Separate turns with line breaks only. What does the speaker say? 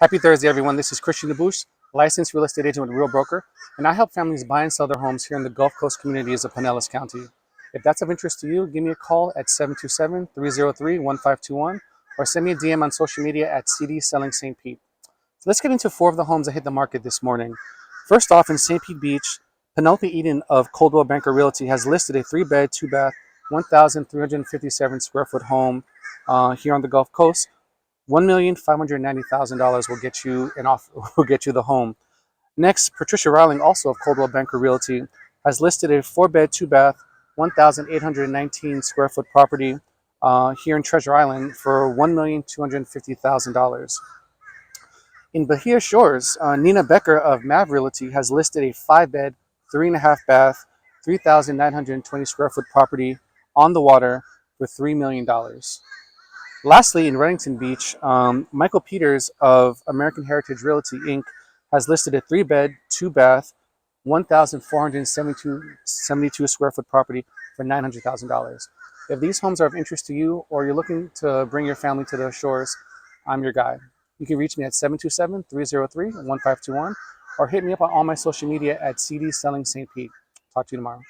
Happy Thursday, everyone. This is Christian DeBouche, licensed real estate agent with Real Broker, and I help families buy and sell their homes here in the Gulf Coast communities of Pinellas County. If that's of interest to you, give me a call at 727-303-1521 or send me a DM on social media at CD Selling St. Pete. So let's get into four of the homes that hit the market this morning. First off, in St. Pete Beach, Penelope Eden of Coldwell Banker Realty has listed a 3-bed, 2-bath, 1,357 square foot home here on the Gulf Coast. $1,590,000 will get you will get you the home. Next, Patricia Rowling, also of Coldwell Banker Realty, has listed a 4-bed, 2-bath, 1,819 square foot property here in Treasure Island for $1,250,000. In Bahia Shores, Nina Becker of Mav Realty has listed a 5-bed, 3.5-bath, 3,920 square foot property on the water for $3 million. Lastly, in Reddington Beach, Michael Peters of American Heritage Realty, Inc. has listed a 3-bed, 2-bath, 1,472 square foot property for $900,000. If these homes are of interest to you or you're looking to bring your family to the shores, I'm your guy. You can reach me at 727-303-1521 or hit me up on all my social media at CD Selling St. Pete. Talk to you tomorrow.